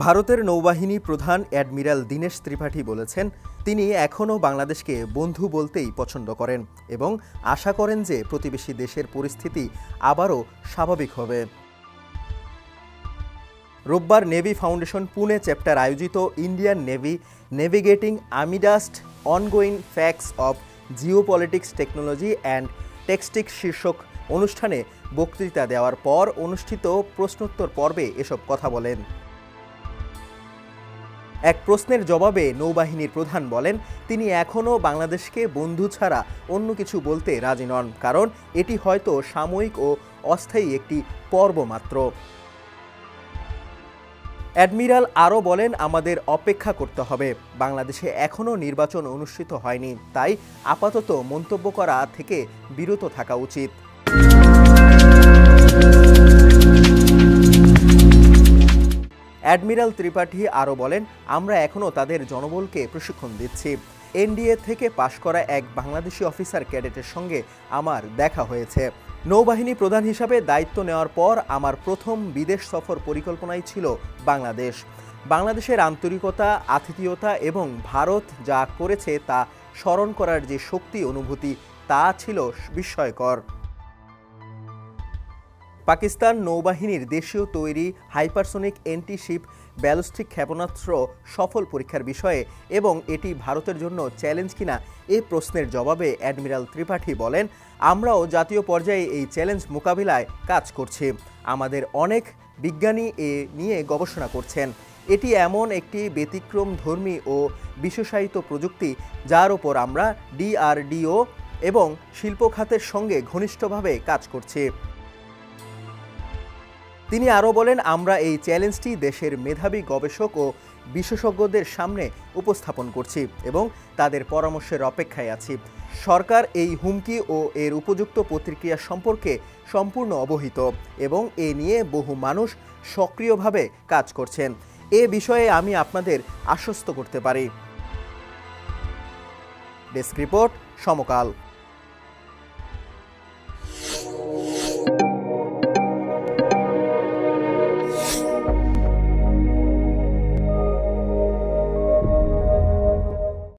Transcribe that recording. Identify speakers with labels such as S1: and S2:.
S1: ভারতের নৌবাহিনী প্রধান অ্যাডমিরাল দীনেশ ত্রিপাঠী বলেছেন, তিনি এখনও বাংলাদেশকে বন্ধু বলতেই পছন্দ করেন এবং আশা করেন যে প্রতিবেশী দেশের পরিস্থিতি আবারও স্বাভাবিক হবে। রোববার নেভি ফাউন্ডেশন পুনে চ্যাপ্টার আয়োজিত Indian navy navigating amidst ongoing facets of geopolitics technology and tactics শীর্ষক অনুষ্ঠানে বক্তৃতা দেওয়ার পর অনুষ্ঠিত প্রশ্নোত্তর পর্বে এসব কথা বলেন। এক প্রশ্নের জবাবে নৌবাহিনীর প্রধান বলেন, তিনি এখনও বাংলাদেশকে বন্ধু ছাড়া অন্য কিছু বলতে রাজি নন, কারণ এটি হয়তো সাময়িক ও অস্থায়ী একটি পর্ব মাত্র। অ্যাডমিরাল আরও বলেন, আমাদের অপেক্ষা করতে হবে। বাংলাদেশে এখনও নির্বাচন অনুষ্ঠিত হয়নি, তাই আপাতত মন্তব্য করা থেকে বিরত থাকা উচিত। অ্যাডমিরাল ত্রিপাঠী আরও বলেন, আমরা এখনও তাদের জনবলকে প্রশিক্ষণ দিচ্ছি। এনডিএ থেকে পাশ করা এক বাংলাদেশি অফিসার ক্যাডেটের সঙ্গে আমার দেখা হয়েছে। নৌবাহিনী প্রধান হিসাবে দায়িত্ব নেওয়ার পর আমার প্রথম বিদেশ সফর পরিকল্পনাই ছিল বাংলাদেশ। বাংলাদেশের আন্তরিকতা, আতিথেয়তা এবং ভারত যা করেছে তা স্মরণ করার যে শক্তি অনুভূতি, তা ছিল বিস্ময়কর। পাকিস্তান নৌবাহিনীর দেশীয় তৈরি হাইপারসোনিক অ্যান্টি-শিপ ব্যালিস্টিক ক্ষেপণাস্ত্র সফল পরীক্ষার বিষয়ে এবং এটি ভারতের জন্য চ্যালেঞ্জ কিনা এ প্রশ্নের জবাবে অ্যাডমিরাল ত্রিপাঠী বলেন, আমরাও জাতীয় পর্যায়ে এই চ্যালেঞ্জ মোকাবিলায় কাজ করছি। আমাদের অনেক বিজ্ঞানী এ নিয়ে গবেষণা করছেন। এটি এমন একটি ব্যতিক্রমধর্মী ও বিশেষায়িত প্রযুক্তি যার ওপর আমরা ডিআরডিও এবং শিল্প খাতের সঙ্গে ঘনিষ্ঠভাবে কাজ করছি। তিনি আরও বলেন, আমরা এই চ্যালেঞ্জটি দেশের মেধাবী গবেষক ও বিশেষজ্ঞদের সামনে উপস্থাপন করছি এবং তাদের পরামর্শের অপেক্ষায় আছি। সরকার এই হুমকি ও এর উপযুক্ত প্রতিক্রিয়া সম্পর্কে সম্পূর্ণ অবহিত এবং এ নিয়ে বহু মানুষ সক্রিয়ভাবে কাজ করছেন। এ বিষয়ে আমি আপনাদের আশ্বস্ত করতে পারি। ডেস্ক রিপোর্ট, সমকাল।